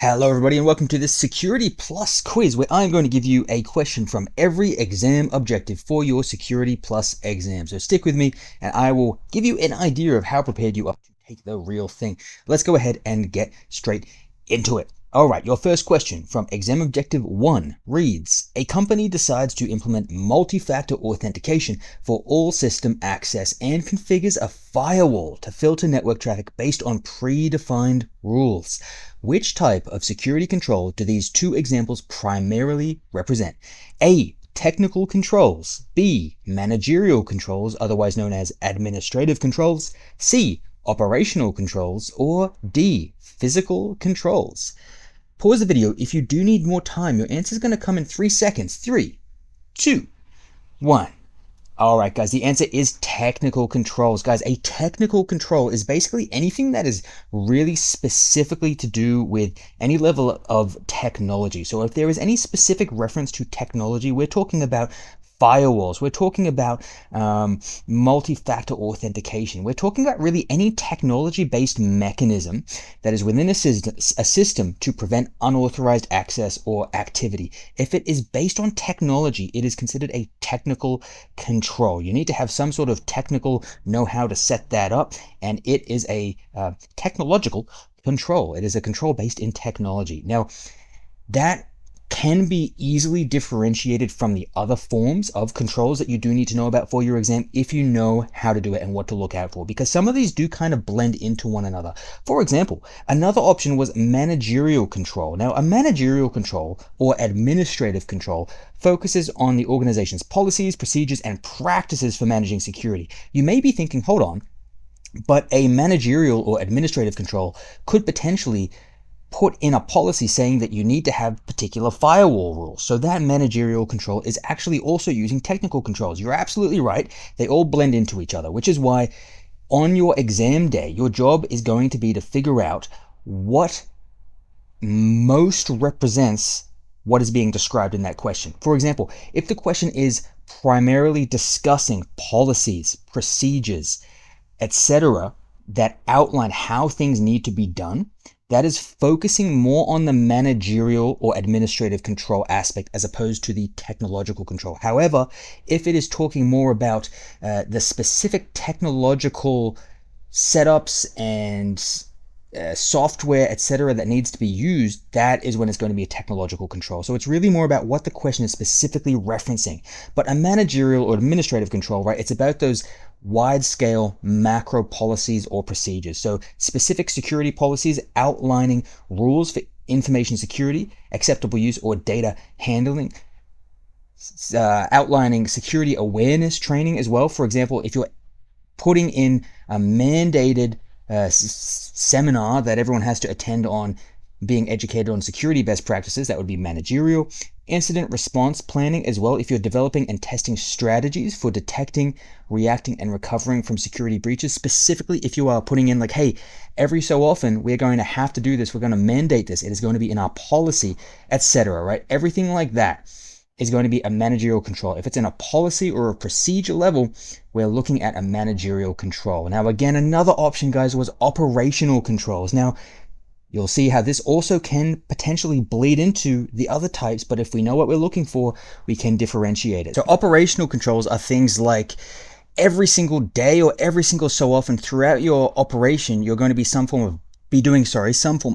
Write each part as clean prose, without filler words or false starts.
Hello everybody and welcome to this Security Plus quiz where I'm going to give you a question from every exam objective for your Security Plus exam. So stick with me and I will give you an idea of how prepared you are to take the real thing. Let's go ahead and get straight into it. Alright, your first question from exam objective 1 reads, a company decides to implement multi-factor authentication for all system access and configures a firewall to filter network traffic based on predefined rules. Which type of security control do these two examples primarily represent? A. Technical controls. B. Managerial controls, otherwise known as administrative controls. C. Operational controls. Or D. Physical controls. Pause the video if you do need more time. Your answer is going to come in 3 seconds. 3, 2, 1. Alright guys, the answer is technical controls. Guys, a technical control is basically anything that is really specifically to do with any level of technology. So if there is any specific reference to technology, we're talking about firewalls, we're talking about multi-factor authentication, we're talking about really any technology-based mechanism that is within a system to prevent unauthorized access or activity. If it is based on technology, it is considered a technical control. You need to have some sort of technical know-how to set that up, and it is a technological control. It is a control based in technology. Now, that can be easily differentiated from the other forms of controls that you do need to know about for your exam if you know how to do it and what to look out for, because some of these do kind of blend into one another. For example, another option was managerial control. Now, a managerial control or administrative control focuses on the organization's policies, procedures, and practices for managing security. You may be thinking, hold on, but a managerial or administrative control could potentially put in a policy saying that you need to have particular firewall rules. So that managerial control is actually also using technical controls. You're absolutely right. They all blend into each other, which is why on your exam day, your job is going to be to figure out what most represents what is being described in that question. For example, if the question is primarily discussing policies, procedures, etc., that outline how things need to be done, that is focusing more on the managerial or administrative control aspect as opposed to the technological control. However, if it is talking more about the specific technological setups and software, etc., that needs to be used, that is when it's going to be a technological control. So it's really more about what the question is specifically referencing. But a managerial or administrative control, right, it's about those wide-scale macro policies or procedures. So specific security policies outlining rules for information security, acceptable use, or data handling, outlining security awareness training as well. For example, if you're putting in a mandated seminar that everyone has to attend on being educated on security best practices, that would be managerial. Incident response planning as well, if you're developing and testing strategies for detecting, reacting, and recovering from security breaches, specifically if you are putting in like, hey, every so often we're going to have to do this, we're going to mandate this, it is going to be in our policy, etc., right? Everything like that is going to be a managerial control. If it's in a policy or a procedure level, we're looking at a managerial control. Now, again, another option, guys, was operational controls. Now, you'll see how this also can potentially bleed into the other types, but if we know what we're looking for, we can differentiate it. So operational controls are things like every single day or every single so often throughout your operation, you're going to be some form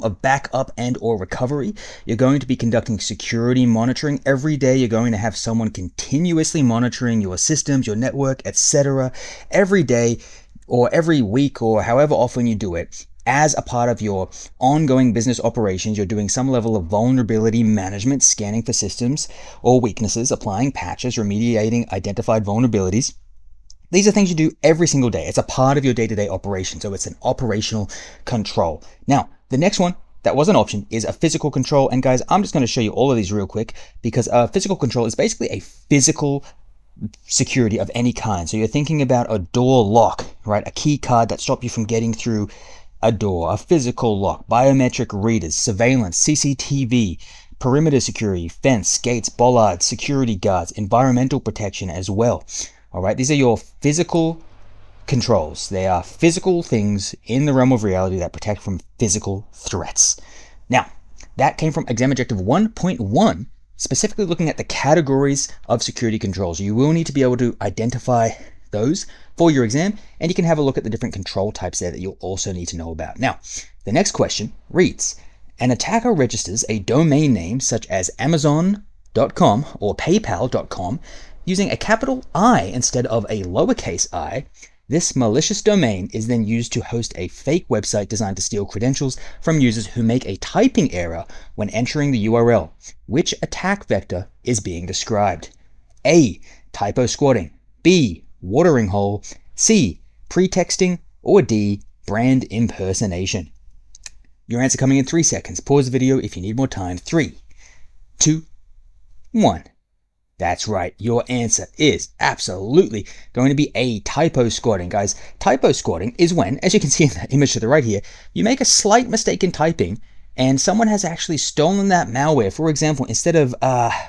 of backup and or recovery. You're going to be conducting security monitoring. Every day you're going to have someone continuously monitoring your systems, your network, etc. Every day or every week or however often you do it. As a part of your ongoing business operations, you're doing some level of vulnerability management, scanning for systems or weaknesses, applying patches, remediating identified vulnerabilities. These are things you do every single day. It's a part of your day-to-day operation, so it's an operational control. Now, the next one that was an option is a physical control. And guys, I'm just going to show you all of these real quick because a physical control is basically a physical security of any kind. So you're thinking about a door lock, right? A key card that stops you from getting through a door, a physical lock, biometric readers, surveillance, CCTV, perimeter security, fence, gates, bollards, security guards, environmental protection as well. All right, these are your physical controls. They are physical things in the realm of reality that protect from physical threats. Now, That came from exam objective 1.1, specifically looking at the categories of security controls. You will need to be able to identify those for your exam, and you can have a look at the different control types there that you'll also need to know about. Now, the next question reads, an attacker registers a domain name such as Amazon.com or PayPal.com using a capital I instead of a lowercase I. This malicious domain is then used to host a fake website designed to steal credentials from users who make a typing error when entering the URL. Which attack vector is being described? A. Typo squatting. B. Watering hole. C. Pretexting. Or D. Brand impersonation. Your answer coming in 3 seconds. Pause the video if you need more time. 3, 2, 1. That's right, your answer is absolutely going to be A, typo squatting. Guys, typo squatting is when, as you can see in the image to the right here, you make a slight mistake in typing and someone has actually stolen that malware. For example, instead of,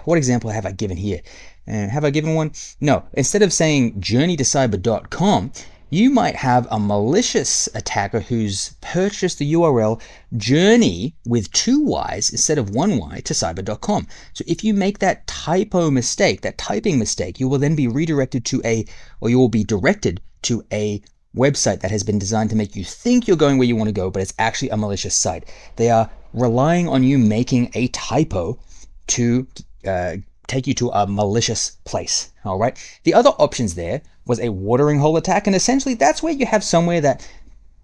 what example have I given here? Have I given one? No, instead of saying journey-to-cyber.com, you might have a malicious attacker who's purchased the URL journey with 2 Y's instead of 1 Y to cyber.com. So if you make that typo mistake, that typing mistake, you will then be redirected to you will be directed to a website that has been designed to make you think you're going where you want to go, but it's actually a malicious site. They are relying on you making a typo to take you to a malicious place. All right. The other options there was a watering hole attack, and essentially that's where you have somewhere that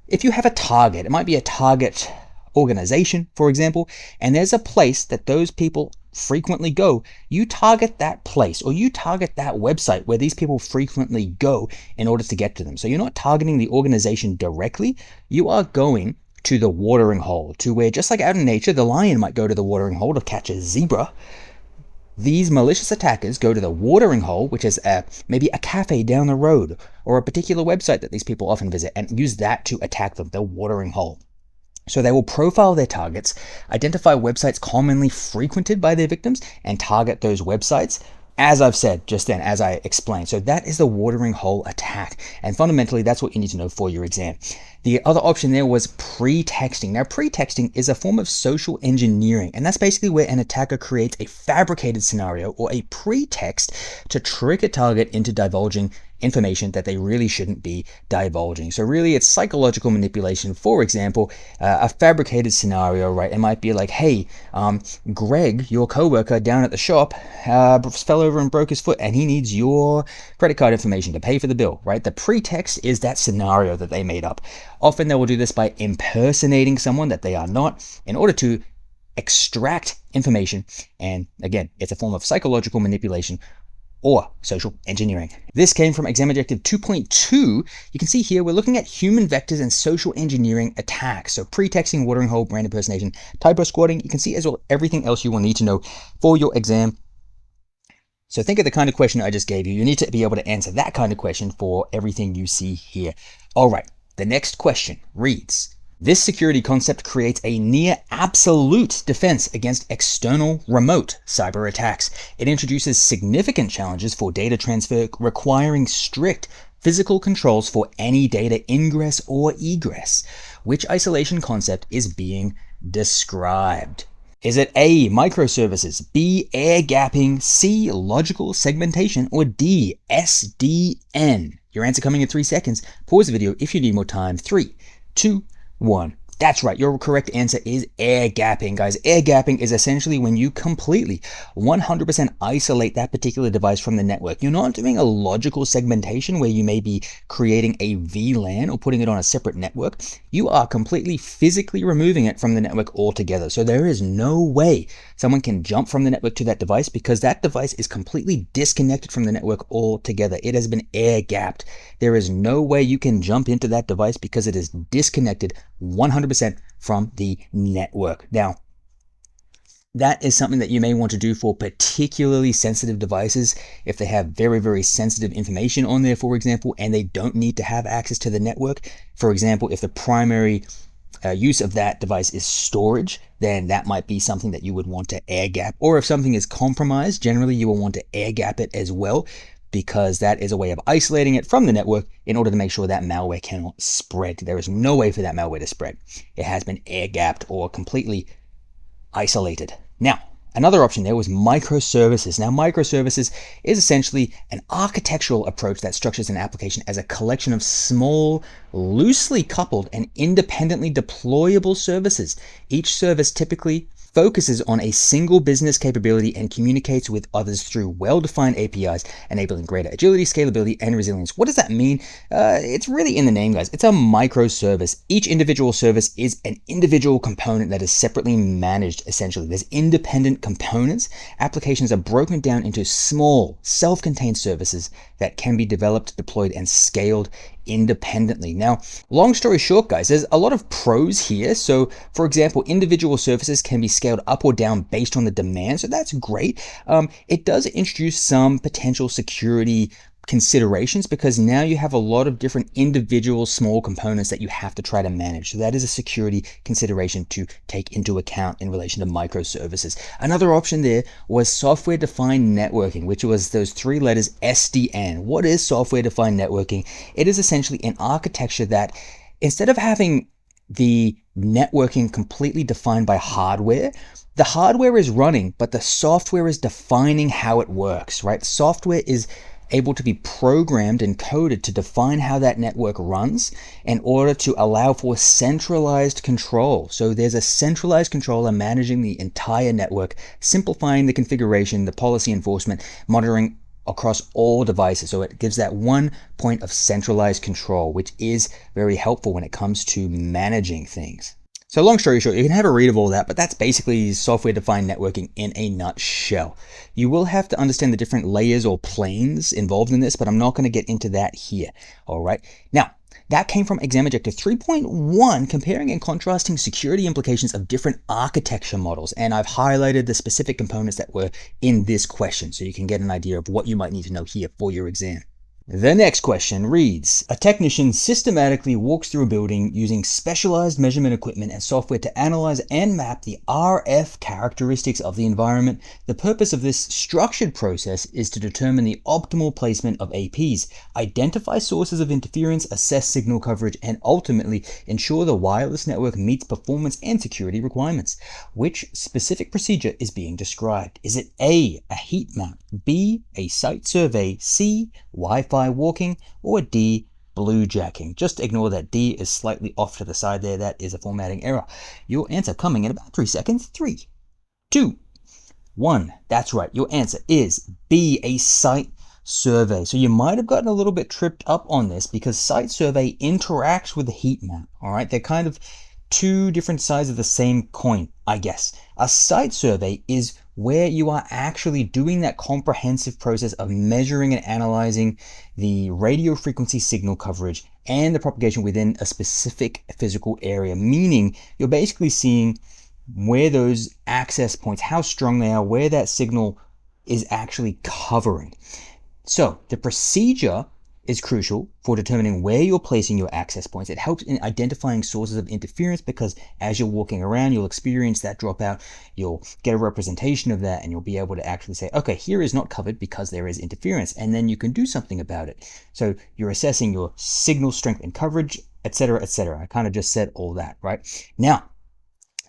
if you have a target, it might be a target organization, for example, and there's a place that those people frequently go. You target that place or you target that website where these people frequently go in order to get to them. So you're not targeting the organization directly. You are going to the watering hole, to where, just like out in nature, the lion might go to the watering hole to catch a zebra. These malicious attackers go to the watering hole, which is maybe a cafe down the road or a particular website that these people often visit, and use that to attack them, the watering hole. So they will profile their targets, identify websites commonly frequented by their victims, and target those websites, as I've said just then, as I explained. So that is the watering hole attack. And fundamentally, that's what you need to know for your exam. The other option there was pretexting. Now, pretexting is a form of social engineering, and that's basically where an attacker creates a fabricated scenario or a pretext to trick a target into divulging information that they really shouldn't be divulging. So really, it's psychological manipulation. For example, a fabricated scenario, right? It might be like, hey, Greg, your coworker down at the shop, fell over and broke his foot, and he needs your credit card information to pay for the bill, right? The pretext is that scenario that they made up. Often they will do this by impersonating someone that they are not in order to extract information. And again, it's a form of psychological manipulation or social engineering. This came from exam objective 2.2. You can see here we're looking at human vectors and social engineering attacks. So pretexting, watering hole, brand impersonation, typo squatting. You can see as well everything else you will need to know for your exam. So think of the kind of question I just gave you. You need to be able to answer that kind of question for everything you see here. All right, the next question reads, this security concept creates a near absolute defense against external remote cyber attacks. It introduces significant challenges for data transfer, requiring strict physical controls for any data ingress or egress. Which isolation concept is being described? Is it A, microservices, B, air gapping, C, logical segmentation, or D, SDN? Your answer coming in 3 seconds. Pause the video if you need more time. 3, 2, 1. That's right, your correct answer is air gapping, guys. Air gapping is essentially when you completely 100% isolate that particular device from the network. You're not doing a logical segmentation where you may be creating a VLAN or putting it on a separate network. You are completely physically removing it from the network altogether. So there is no way someone can jump from the network to that device because that device is completely disconnected from the network altogether. It has been air gapped. There is no way you can jump into that device because it is disconnected 100% from the network. Now, that is something that you may want to do for particularly sensitive devices if they have very, very sensitive information on there, for example, and they don't need to have access to the network. For example, if the primary use of that device is storage, then that might be something that you would want to air gap. Or if something is compromised, generally you will want to air gap it as well, because that is a way of isolating it from the network in order to make sure that malware cannot spread. There is no way for that malware to spread. It has been air gapped or completely isolated. Now, another option there was microservices. Now, microservices is essentially an architectural approach that structures an application as a collection of small, loosely coupled and independently deployable services. Each service typically focuses on a single business capability and communicates with others through well-defined APIs, enabling greater agility, scalability, and resilience. What does that mean? It's really in the name, guys. It's a microservice. Each individual service is an individual component that is separately managed, essentially. There's independent components. Applications are broken down into small, self-contained services that can be developed, deployed, and scaled independently. Now, long story short, guys, there's a lot of pros here. So, for example, individual services can be scaled up or down based on the demand. So that's great. It does introduce some potential security considerations because now you have a lot of different individual small components that you have to try to manage. So that is a security consideration to take into account in relation to microservices. Another option there was software-defined networking, which was those three letters SDN. What is software-defined networking? It is essentially an architecture that instead of having the networking completely defined by hardware, the hardware is running, but the software is defining how it works, right? Software is able to be programmed and coded to define how that network runs in order to allow for centralized control. So there's a centralized controller managing the entire network, simplifying the configuration, the policy enforcement, monitoring across all devices. So it gives that one point of centralized control, which is very helpful when it comes to managing things. So long story short, you can have a read of all that, but that's basically software-defined networking in a nutshell. You will have to understand the different layers or planes involved in this, but I'm not going to get into that here. All right. Now, that came from Exam Objective 3.1, comparing and contrasting security implications of different architecture models. And I've highlighted the specific components that were in this question, so you can get an idea of what you might need to know here for your exam. The next question reads, a technician systematically walks through a building using specialized measurement equipment and software to analyze and map the RF characteristics of the environment. The purpose of this structured process is to determine the optimal placement of APs, identify sources of interference, assess signal coverage, and ultimately ensure the wireless network meets performance and security requirements. Which specific procedure is being described? Is it A, a heat map, B, a site survey, C, Wi-Fi walking, or D, blue jacking? Just ignore that D is slightly off to the side there. That is a formatting error. Your answer coming in about 3 seconds. 3, 2, 1. That's right. Your answer is B, a site survey. So you might have gotten a little bit tripped up on this because site survey interacts with the heat map. All right. They're kind of two different sides of the same coin, I guess. A site survey is where you are actually doing that comprehensive process of measuring and analyzing the radio frequency signal coverage and the propagation within a specific physical area, meaning you're basically seeing where those access points, how strong they are, where that signal is actually covering. So the procedure is crucial for determining where you're placing your access points. It helps in identifying sources of interference because as you're walking around, you'll experience that dropout, you'll get a representation of that, and you'll be able to actually say, okay, here is not covered because there is interference, and then you can do something about it. So you're assessing your signal strength and coverage, etc., etc. I kind of just said all that, right? Now,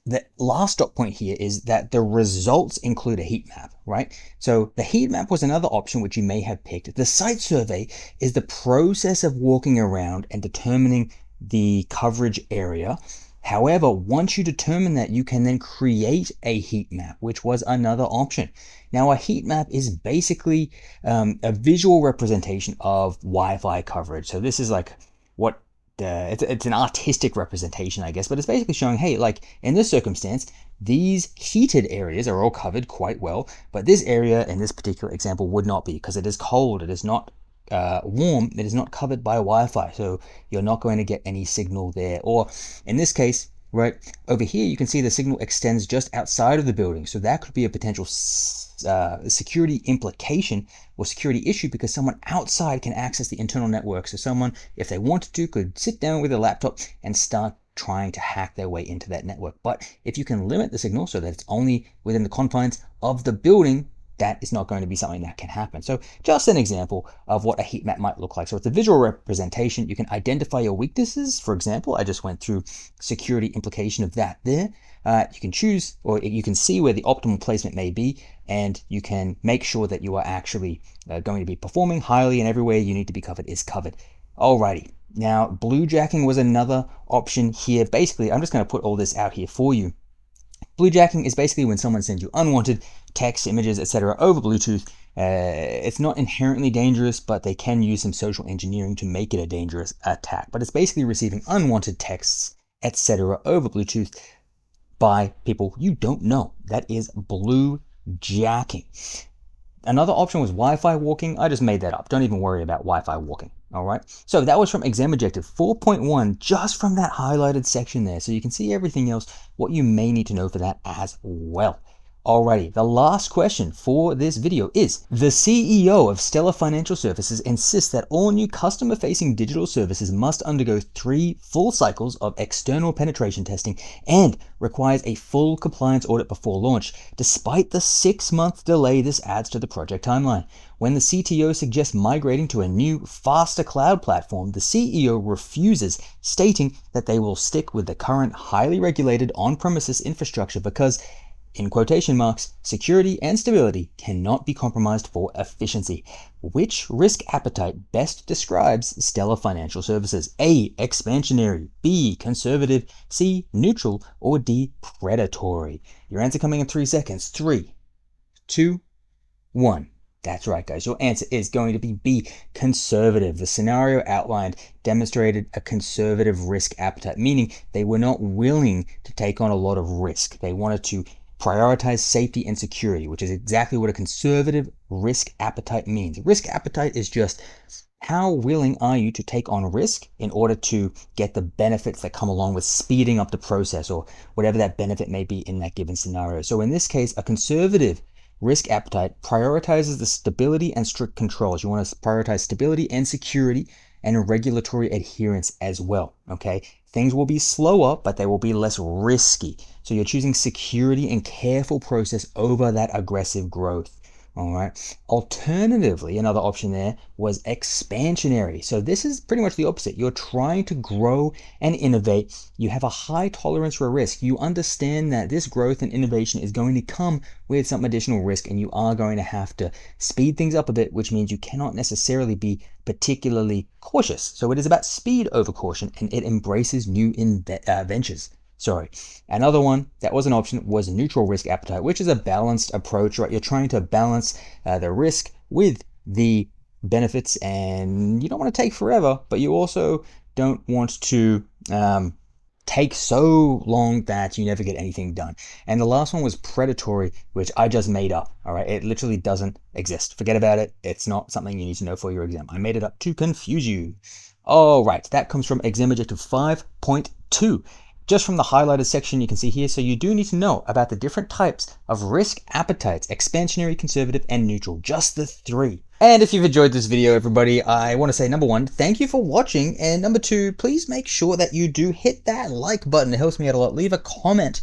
the last dot point here is that the results include a heat map, right? So the heat map was another option which you may have picked. The site survey is the process of walking around and determining the coverage area. However, once you determine that, you can then create a heat map, which was another option. Now, a heat map is basically a visual representation of Wi-Fi coverage. So this is like what it's an artistic representation, I guess, but it's basically showing, hey, like in this circumstance, these heated areas are all covered quite well, but this area in this particular example would not be because it is cold, it is not warm, it is not covered by Wi-Fi, so you're not going to get any signal there. Or in this case, right over here, you can see the signal extends just outside of the building, so that could be a potential security implication or security issue because someone outside can access the internal network. So someone, if they wanted to, could sit down with a laptop and start trying to hack their way into that network. But if you can limit the signal so that it's only within the confines of the building, that is not going to be something that can happen. So just an example of what a heat map might look like. So it's a visual representation. You can identify your weaknesses. For example, I just went through security implication of that there. You can choose, or you can see where the optimal placement may be, and you can make sure that you are actually going to be performing highly, and everywhere you need to be covered is covered. Alrighty. Now, bluejacking was another option here. Basically, I'm just going to put all this out here for you. Bluejacking is basically when someone sends you unwanted text, images, etc. over Bluetooth. It's not inherently dangerous, but they can use some social engineering to make it a dangerous attack. But it's basically receiving unwanted texts, etc. over Bluetooth by people you don't know. That is bluejacking. Another option was Wi-Fi walking. I just made that up. Don't even worry about Wi-Fi walking. All right. So that was from exam objective 4.1, just from that highlighted section there. So you can see everything else, what you may need to know for that as well. Alrighty, the last question for this video is, the CEO of Stellar Financial Services insists that all new customer-facing digital services must undergo 3 full cycles of external penetration testing and requires a full compliance audit before launch. Despite the 6-month delay this adds to the project timeline. When the CTO suggests migrating to a new, faster cloud platform, the CEO refuses, stating that they will stick with the current highly regulated on-premises infrastructure because, in quotation marks, security and stability cannot be compromised for efficiency. Which risk appetite best describes Stellar Financial Services? A, expansionary, B, conservative, C, neutral, or D, predatory? Your answer coming in 3 seconds. 3, 2, 1. That's right, guys. Your answer is going to be B, conservative. The scenario outlined demonstrated a conservative risk appetite, meaning they were not willing to take on a lot of risk. They wanted to prioritize safety and security, which is exactly what a conservative risk appetite means. Risk appetite is just how willing are you to take on risk in order to get the benefits that come along with speeding up the process, or whatever that benefit may be in that given scenario. So in this case, a conservative risk appetite prioritizes the stability and strict controls. You want to prioritize stability and security and regulatory adherence as well, okay? Things will be slower, but they will be less risky. So you're choosing security and careful process over that aggressive growth. All right. Alternatively, another option there was expansionary. So this is pretty much the opposite. You're trying to grow and innovate. You have a high tolerance for risk. You understand that this growth and innovation is going to come with some additional risk, and you are going to have to speed things up a bit, which means you cannot necessarily be particularly cautious. So it is about speed over caution, and it embraces new ventures. Sorry. Another one that was an option was neutral risk appetite, which is a balanced approach, right? You're trying to balance the risk with the benefits, and you don't want to take forever, but you also don't want to take so long that you never get anything done. And the last one was predatory, which I just made up. All right. It literally doesn't exist. Forget about it. It's not something you need to know for your exam. I made it up to confuse you. All right. That comes from exam objective 5.2. Just from the highlighted section you can see here, so you do need to know about the different types of risk appetites: expansionary, conservative, and neutral. Just the 3. And if you've enjoyed this video, everybody, I want to say, number 1, thank you for watching, and number 2, please make sure that you do hit that like button. It helps me out a lot. Leave a comment.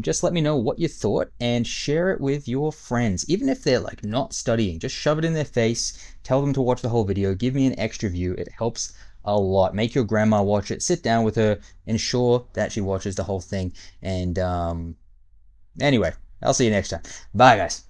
Just let me know what you thought, and share it with your friends. Even if they're like not studying, just shove it in their face. Tell them to watch the whole video. Give me an extra view. It helps a lot. Make your grandma watch it. Sit down with her. Ensure that she watches the whole thing. And anyway, I'll see you next time. Bye, guys.